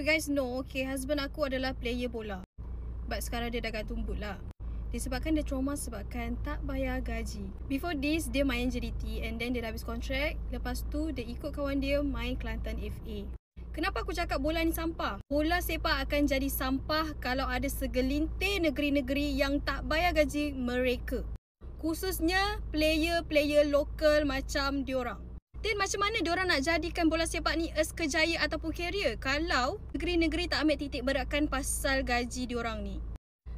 guys know, okay, husband aku adalah player bola. But sekarang dia dah gantung boot lah. Disebabkan dia trauma sebabkan tak bayar gaji. Before this, dia main JDT and then dia dah habis kontrak. Lepas tu, dia ikut kawan dia main Kelantan FA. Kenapa aku cakap bola ni sampah? Bola sepak akan jadi sampah kalau ada segelintir negeri-negeri yang tak bayar gaji mereka. Khususnya player-player lokal macam diorang. Dan macam mana diorang nak jadikan bola sepak ni as kejayaan ataupun career kalau negeri-negeri tak ambil titik beratkan pasal gaji diorang ni?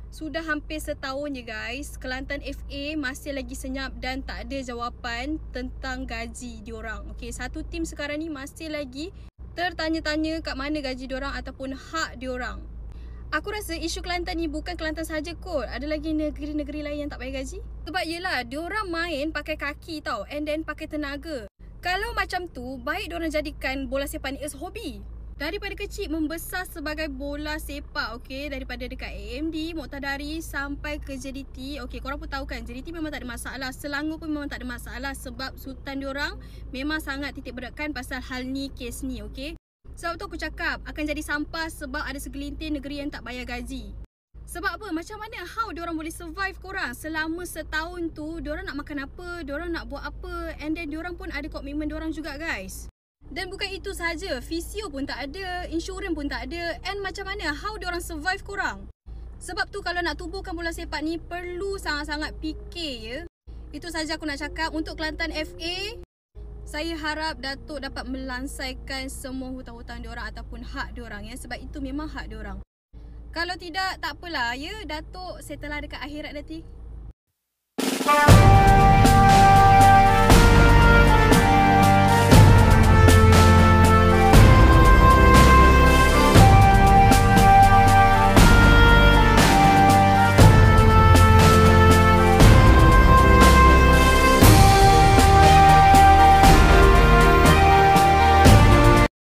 Sudah hampir setahun je guys, Kelantan FA masih lagi senyap dan tak ada jawapan tentang gaji diorang. Okay, satu tim sekarang ni masih lagi tertanya-tanya kat mana gaji diorang ataupun hak diorang. Aku rasa isu Kelantan ni bukan Kelantan saja kot. Ada lagi negeri-negeri lain yang tak bayar gaji. Sebab yelah, diorang main pakai kaki tau and then pakai tenaga. Kalau macam tu, baik diorang jadikan bola sepak ni as hobi. Daripada kecil membesar sebagai bola sepak, okay. Daripada dekat AMD, Muqtadari sampai ke JDT. Okay, korang pun tahu kan, JDT memang tak ada masalah. Selangor pun memang tak ada masalah sebab sultan diorang memang sangat titik beratkan pasal hal ni, kes ni, okay. Sebab tu aku cakap, akan jadi sampah sebab ada segelintir negeri yang tak bayar gaji. Sebab apa? Macam mana? How diorang boleh survive korang? Selama setahun tu, diorang nak makan apa? Diorang nak buat apa? And then diorang pun ada komitmen diorang juga guys. Dan bukan itu sahaja, fisio pun tak ada, insurans pun tak ada. And macam mana? How diorang survive korang? Sebab tu kalau nak tubuhkan bola sepak ni, perlu sangat-sangat fikir ya. Itu sahaja aku nak cakap. Untuk Kelantan FA, saya harap Datuk dapat melansaikan semua hutang-hutang diorang ataupun hak diorang ya. Sebab itu memang hak diorang. Kalau tidak, tak apalah ya. Datuk settle lah dekat akhirat nanti.